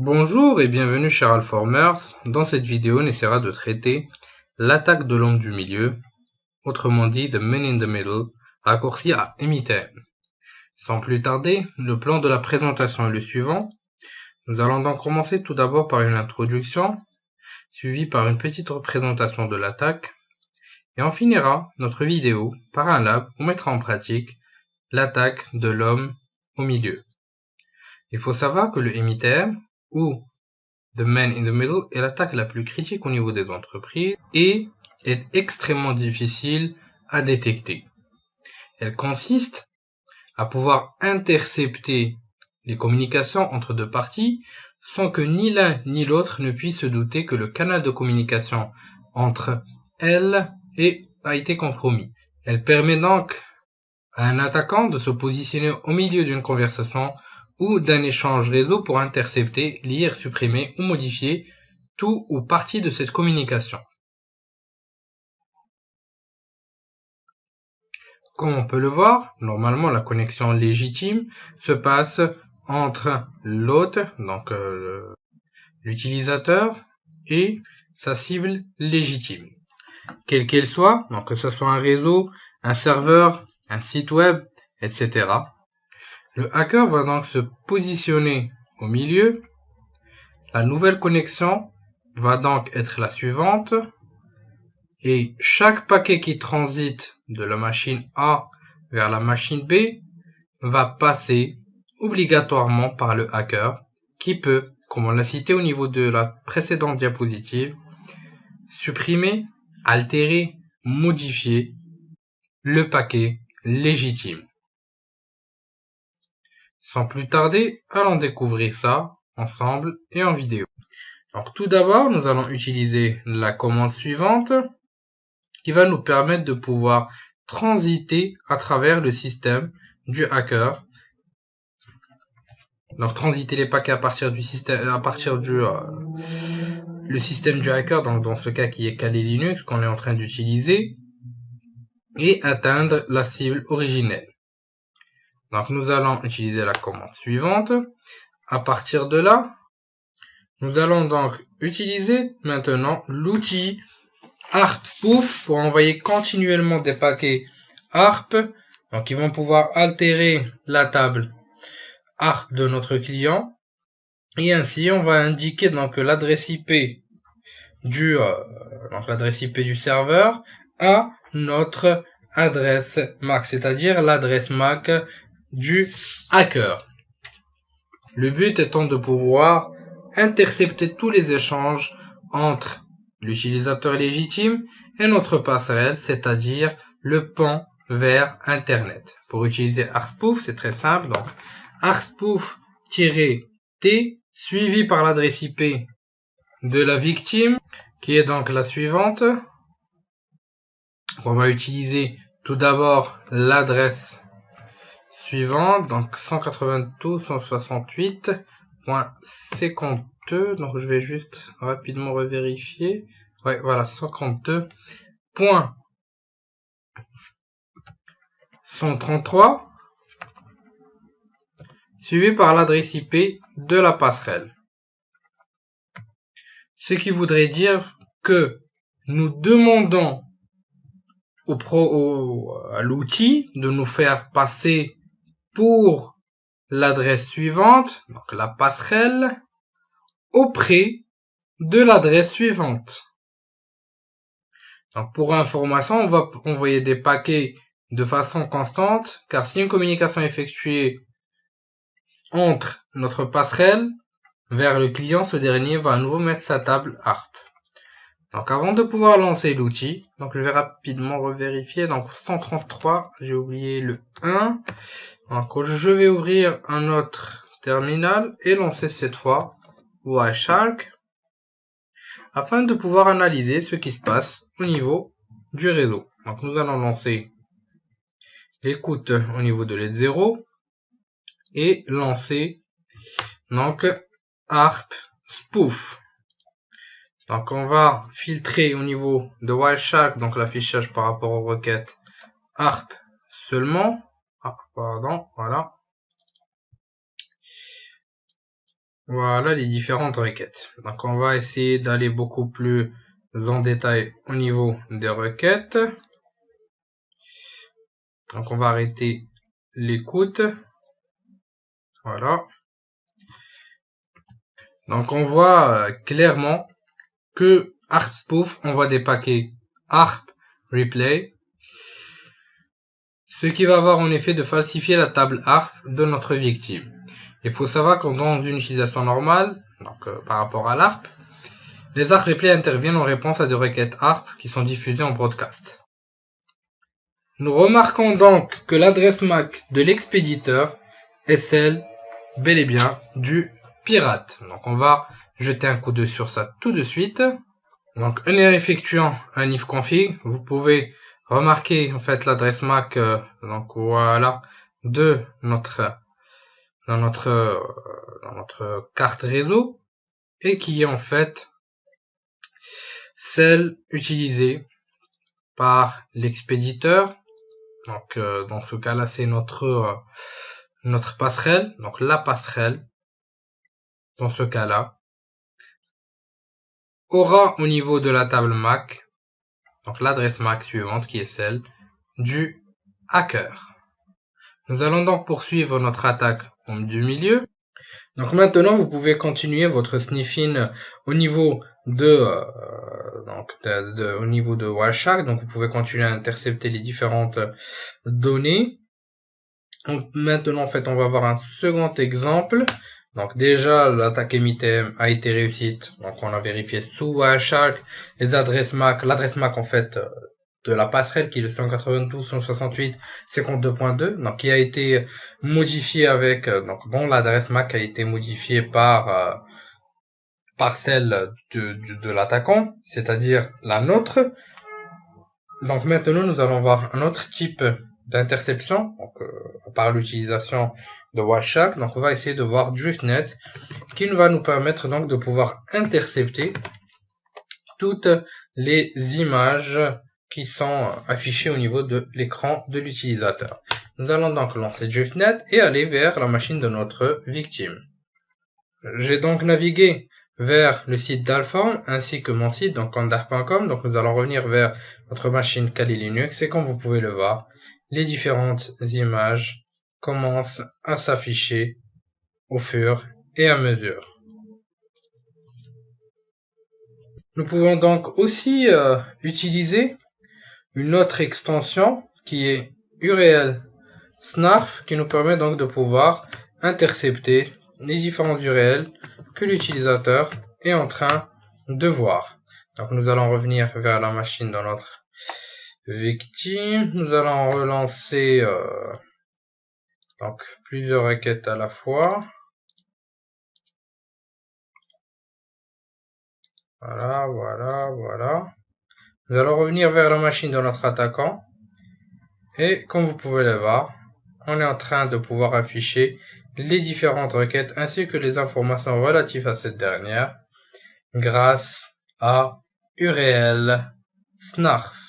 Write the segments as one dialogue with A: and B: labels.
A: Bonjour et bienvenue chez Alformers. Dans cette vidéo, on essaiera de traiter l'attaque de l'homme du milieu, autrement dit The Man in the Middle, raccourci à METM. Sans plus tarder, le plan de la présentation est le suivant. Nous allons donc commencer tout d'abord par une introduction, suivie par une petite représentation de l'attaque, et on finira notre vidéo par un lab pour mettre en pratique l'attaque de l'homme au milieu. Il faut savoir que le METM, ou The Man in the Middle, est l'attaque la plus critique au niveau des entreprises et est extrêmement difficile à détecter. Elle consiste à pouvoir intercepter les communications entre deux parties sans que ni l'un ni l'autre ne puisse se douter que le canal de communication entre elles a été compromis. Elle permet donc à un attaquant de se positionner au milieu d'une conversation ou d'un échange réseau pour intercepter, lire, supprimer ou modifier tout ou partie de cette communication. Comme on peut le voir, normalement la connexion légitime se passe entre l'hôte, donc l'utilisateur, et sa cible légitime. Quelle qu'elle soit, donc que ce soit un réseau, un serveur, un site web, etc. Le hacker va donc se positionner au milieu. La nouvelle connexion va donc être la suivante. Et chaque paquet qui transite de la machine A vers la machine B va passer obligatoirement par le hacker qui peut, comme on l'a cité au niveau de la précédente diapositive, supprimer, altérer, modifier le paquet légitime. Sans plus tarder, allons découvrir ça ensemble et en vidéo. Donc tout d'abord, nous allons utiliser la commande suivante qui va nous permettre de pouvoir transiter à travers le système du hacker. Donc transiter les paquets à partir du système, le système du hacker, donc dans ce cas qui est Kali Linux qu'on est en train d'utiliser, et atteindre la cible originelle. Donc nous allons utiliser la commande suivante. À partir de là, nous allons donc utiliser maintenant l'outil ARP Spoof pour envoyer continuellement des paquets ARP. Donc ils vont pouvoir altérer la table ARP de notre client. Et ainsi on va indiquer donc l'adresse IP du serveur à notre adresse MAC, c'est-à-dire l'adresse MAC du hacker. Le but étant de pouvoir intercepter tous les échanges entre l'utilisateur légitime et notre passerelle, c'est-à-dire le pont vers Internet. Pour utiliser ARPspoof, c'est très simple. Donc, ARPspoof-T suivi par l'adresse IP de la victime, qui est donc la suivante. On va utiliser tout d'abord l'adresse suivante, donc 192.168.52, donc je vais juste rapidement revérifier. Ouais, voilà, 152.133, suivi par l'adresse IP de la passerelle. Ce qui voudrait dire que nous demandons à l'outil de nous faire passer pour l'adresse suivante, donc la passerelle, auprès de l'adresse suivante. Donc pour information, on va envoyer des paquets de façon constante, car si une communication est effectuée entre notre passerelle vers le client, ce dernier va à nouveau mettre sa table ARP. Donc avant de pouvoir lancer l'outil, donc je vais rapidement revérifier. Donc 133, j'ai oublié le 1. Donc je vais ouvrir un autre terminal et lancer cette fois Wireshark afin de pouvoir analyser ce qui se passe au niveau du réseau. Donc nous allons lancer l'écoute au niveau de l'aide 0 et lancer donc ARP Spoof. Donc on va filtrer au niveau de Wireshark, donc l'affichage par rapport aux requêtes ARP seulement. Ah, pardon, voilà. Voilà les différentes requêtes. Donc on va essayer d'aller beaucoup plus en détail au niveau des requêtes. Donc on va arrêter l'écoute. Voilà. Donc on voit clairement que ARP-Spoof envoie des paquets ARP Replay, ce qui va avoir en effet de falsifier la table ARP de notre victime. Il faut savoir que dans une utilisation normale, donc par rapport à l'ARP, les ARP Replay interviennent en réponse à des requêtes ARP qui sont diffusées en broadcast. Nous remarquons donc que l'adresse MAC de l'expéditeur est celle, bel et bien, du pirate. Donc on va jeter un coup d'œil sur ça tout de suite. Donc en effectuant un ifconfig, vous pouvez remarquer en fait l'adresse MAC donc voilà de notre dans notre carte réseau et qui est en fait celle utilisée par l'expéditeur. Donc dans ce cas-là, c'est notre passerelle, donc la passerelle dans ce cas-là aura au niveau de la table MAC donc l'adresse MAC suivante qui est celle du hacker. Nous allons donc poursuivre notre attaque du milieu. Donc maintenant vous pouvez continuer votre sniffing au niveau de au niveau de Wireshark. Donc vous pouvez continuer à intercepter les différentes données. Donc maintenant en fait on va voir un second exemple. Donc déjà l'attaque MITM a été réussite. Donc on a vérifié sous Wireshark les adresses MAC, l'adresse MAC en fait de la passerelle qui est le 192.168.52.2, donc qui a été modifié avec donc dont l'adresse MAC a été modifiée par celle de l'attaquant, c'est-à-dire la nôtre. Donc maintenant nous allons voir un autre type d'interception, donc par l'utilisation de Wireshark. Donc on va essayer de voir DriftNet qui va nous permettre donc de pouvoir intercepter toutes les images qui sont affichées au niveau de l'écran de l'utilisateur. Nous allons donc lancer DriftNet et aller vers la machine de notre victime. J'ai donc navigué vers le site d'Alform ainsi que mon site, donc condair.com. Donc nous allons revenir vers notre machine Kali Linux et comme vous pouvez le voir, les différentes images commencent à s'afficher au fur et à mesure. Nous pouvons donc aussi utiliser une autre extension qui est URL Snarf qui nous permet donc de pouvoir intercepter les différents URL que l'utilisateur est en train de voir. Donc nous allons revenir vers la machine de notre victime. Nous allons relancer donc plusieurs requêtes à la fois. Voilà. Nous allons revenir vers la machine de notre attaquant. Et comme vous pouvez le voir, on est en train de pouvoir afficher les différentes requêtes ainsi que les informations relatives à cette dernière grâce à URL Snarf.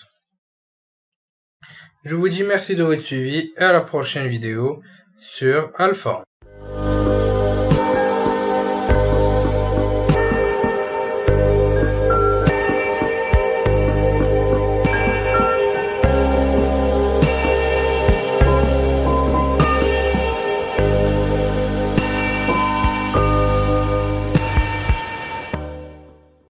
A: Je vous dis merci de votre suivi et à la prochaine vidéo sur Alform.